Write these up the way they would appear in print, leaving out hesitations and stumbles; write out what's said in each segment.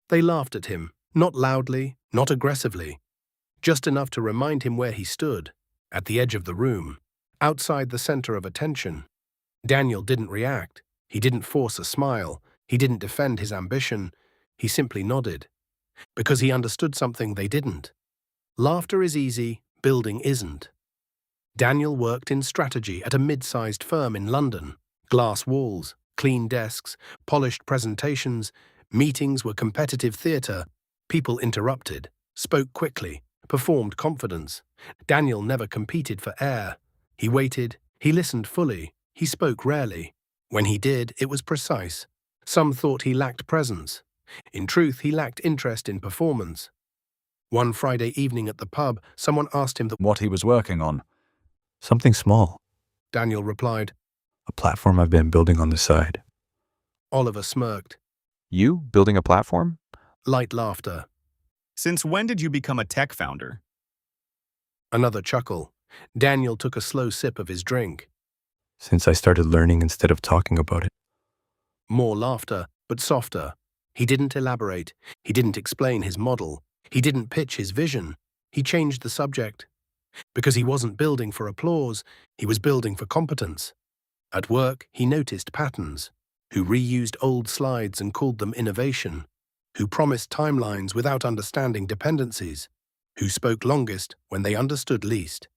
They laughed at him, not loudly, not aggressively, just enough to remind him where he stood, at the edge of the room, outside the center of attention. Daniel didn't react. He didn't force a smile. He didn't defend his ambition. He simply nodded, because he understood something they didn't. Laughter is easy, building isn't. Daniel worked in strategy at a mid-sized firm in London. Glass walls, clean desks, polished presentations, meetings were competitive theater. People interrupted, spoke quickly, performed confidence. Daniel never competed for air. He waited, he listened fully, he spoke rarely. When he did, it was precise. Some thought he lacked presence. In truth, he lacked interest in performance. One Friday evening at the pub, someone asked him what he was working on. Something small. Daniel replied, A platform I've been building on the side. Oliver smirked. You building a platform? Light laughter. Since when did you become a tech founder? Another chuckle. Daniel took a slow sip of his drink. Since I started learning instead of talking about it. More laughter, but softer. He didn't elaborate. He didn't explain his model. He didn't pitch his vision. He changed the subject. Because he wasn't building for applause, he was building for competence. At work, he noticed patterns. Who reused old slides and called them innovation. Who promised timelines without understanding dependencies. Who spoke longest when they understood least.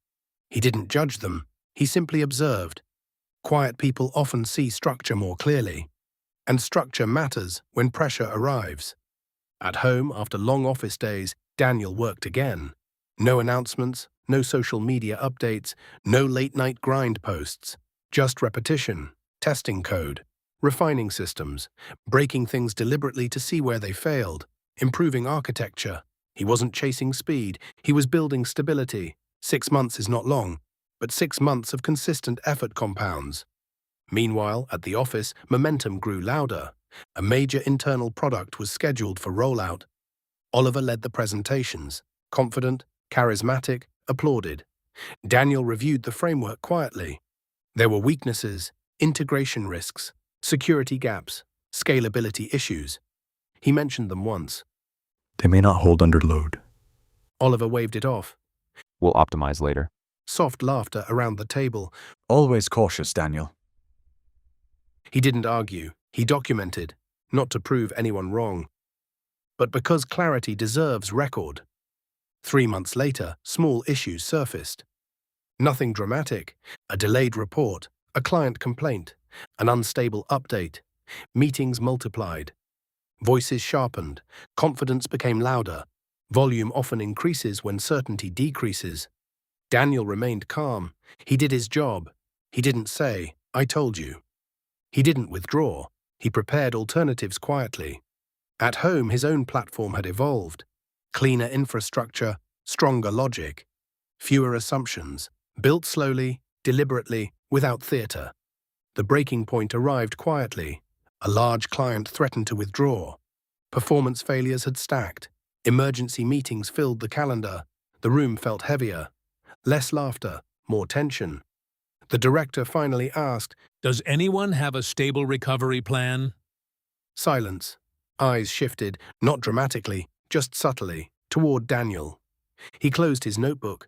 He didn't judge them. He simply observed. Quiet people often see structure more clearly. And structure matters when pressure arrives. At home, after long office days, Daniel worked again. No announcements, no social media updates, no late-night grind posts. Just repetition, testing code, refining systems, breaking things deliberately to see where they failed, improving architecture. He wasn't chasing speed, he was building stability. 6 months is not long, but 6 months of consistent effort compounds. Meanwhile, at the office, momentum grew louder. A major internal product was scheduled for rollout. Oliver led the presentations, confident, charismatic, applauded. Daniel reviewed the framework quietly. There were weaknesses, integration risks, security gaps, scalability issues. He mentioned them once. They may not hold under load. Oliver waved it off. We'll optimize later. Soft laughter around the table. Always cautious, Daniel. He didn't argue. He documented, not to prove anyone wrong, but because clarity deserves record. 3 months later, small issues surfaced. Nothing dramatic. A delayed report, a client complaint, an unstable update. Meetings multiplied. Voices sharpened. Confidence became louder. Volume often increases when certainty decreases. Daniel remained calm. He did his job. He didn't say, I told you. He didn't withdraw. He prepared alternatives quietly. At home, his own platform had evolved. Cleaner infrastructure, stronger logic. Fewer assumptions. Built slowly, deliberately, without theater. The breaking point arrived quietly. A large client threatened to withdraw. Performance failures had stacked. Emergency meetings filled the calendar. The room felt heavier. Less laughter, more tension. The director finally asked, Does anyone have a stable recovery plan? Silence. Eyes shifted, not dramatically, just subtly, toward Daniel. He closed his notebook.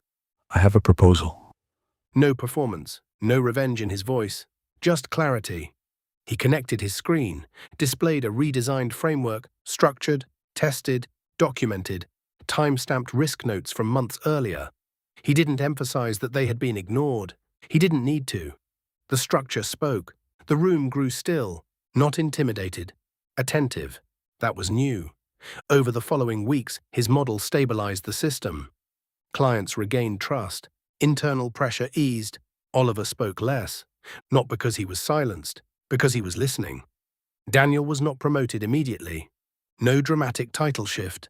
I have a proposal. No performance, no revenge in his voice, just clarity. He connected his screen, displayed a redesigned framework, structured, tested, documented, time-stamped risk notes from months earlier. He didn't emphasize that they had been ignored. He didn't need to. The structure spoke. The room grew still, not intimidated, attentive. That was new. Over the following weeks, his model stabilized the system. Clients regained trust. Internal pressure eased. Oliver spoke less, not because he was silenced, because he was listening. Daniel was not promoted immediately. No dramatic title shift.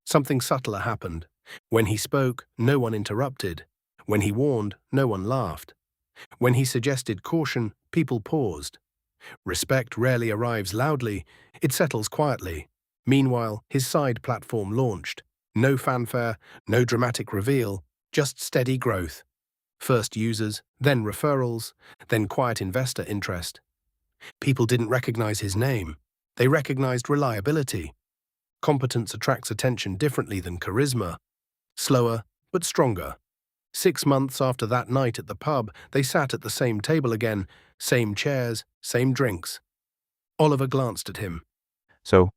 Something subtler happened. When he spoke, no one interrupted. When he warned, no one laughed. When he suggested caution, people paused. Respect rarely arrives loudly, it settles quietly. Meanwhile, his side platform launched. No fanfare, no dramatic reveal, just steady growth. First users, then referrals, then quiet investor interest. People didn't recognize his name. They recognized reliability. Competence attracts attention differently than charisma. Slower, but stronger. 6 months after that night at the pub, they sat at the same table again, same chairs, same drinks. Oliver glanced at him. So,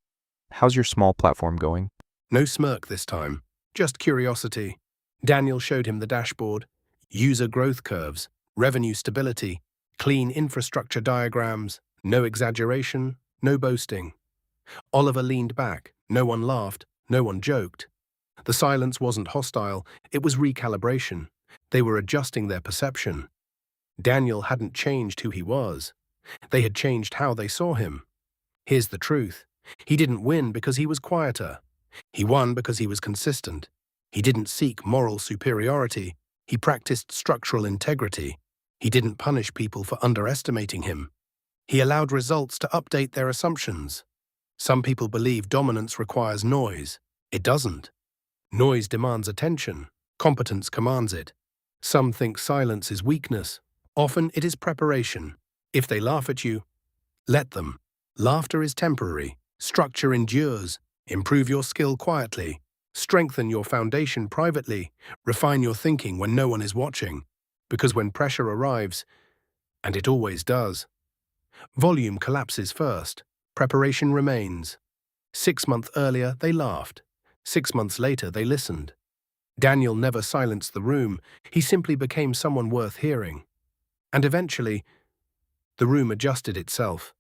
how's your small platform going? No smirk this time, just curiosity. Daniel showed him the dashboard, user growth curves, revenue stability, clean infrastructure diagrams, no exaggeration, no boasting. Oliver leaned back. No one laughed, no one joked. The silence wasn't hostile, it was recalibration. They were adjusting their perception. Daniel hadn't changed who he was. They had changed how they saw him. Here's the truth. He didn't win because he was quieter. He won because he was consistent. He didn't seek moral superiority. He practiced structural integrity. He didn't punish people for underestimating him. He allowed results to update their assumptions. Some people believe dominance requires noise. It doesn't. Noise demands attention. Competence commands it. Some think silence is weakness. Often it is preparation. If they laugh at you, let them. Laughter is temporary. Structure endures. Improve your skill quietly. Strengthen your foundation privately. Refine your thinking when no one is watching. Because when pressure arrives, and it always does, volume collapses first. Preparation remains. 6 months earlier, they laughed. 6 months later, they listened. Daniel never silenced the room. He simply became someone worth hearing. And eventually, the room adjusted itself.